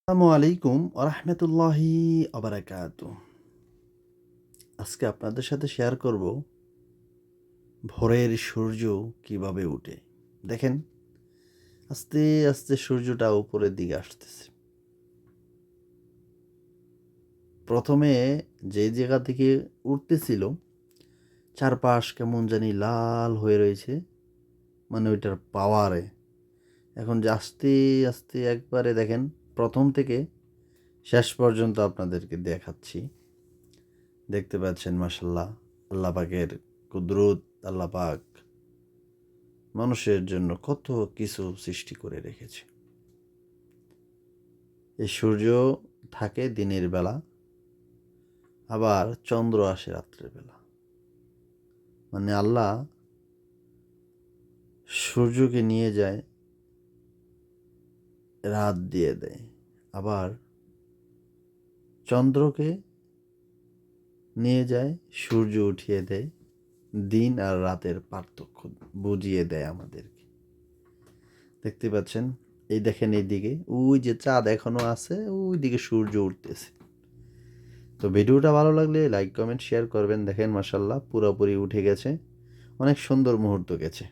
আসসালামু আলাইকুম আরহামতুল্লাহি আবারাকাতু। আজকে আপনাদের সাথে শেয়ার করব ভোরের সূর্য কিভাবে ওঠে। দেখেন, আস্তে আস্তে সূর্যটা উপরের দিকে আসতেছে। প্রথমে যে জায়গা থেকে উঠতেছিল, চারপাশ কেমন জানি লাল হয়ে রয়েছে, মানে ওইটার পাওয়ারে। এখন যে আস্তে আস্তে একবারে দেখেন, প্রথম থেকে শেষ পর্যন্ত আপনাদেরকে দেখাচ্ছি। দেখতে পাচ্ছেন মাশাল্লাহ, আল্লাহ পাকের কুদরত। আল্লাহ পাক মানুষের জন্য কত কিছু সৃষ্টি করে রেখেছে। এই সূর্য থাকে দিনের বেলা, আবার চন্দ্র আসে রাত্রের বেলা। মানে আল্লাহ সূর্যকে নিয়ে যায়, রাত দিয়ে দেয়, আবার চন্দ্রকে নিয়ে যায়, সূর্য উঠিয়ে দেয়, দিন আর রাতের পার্থক্য বুঝিয়ে দেয় আমাদেরকে। দেখতে পাচ্ছেন, এই দেখেন এইদিকে ওই যে চাঁদ এখনো আছে, ওই দিকে সূর্য উঠতেছে। তো ভিডিওটা ভালো লাগলে লাইক কমেন্ট শেয়ার করবেন। দেখেন মাশাল্লাহ পুরোপুরি উঠে গেছে, অনেক সুন্দর মুহূর্ত গেছে।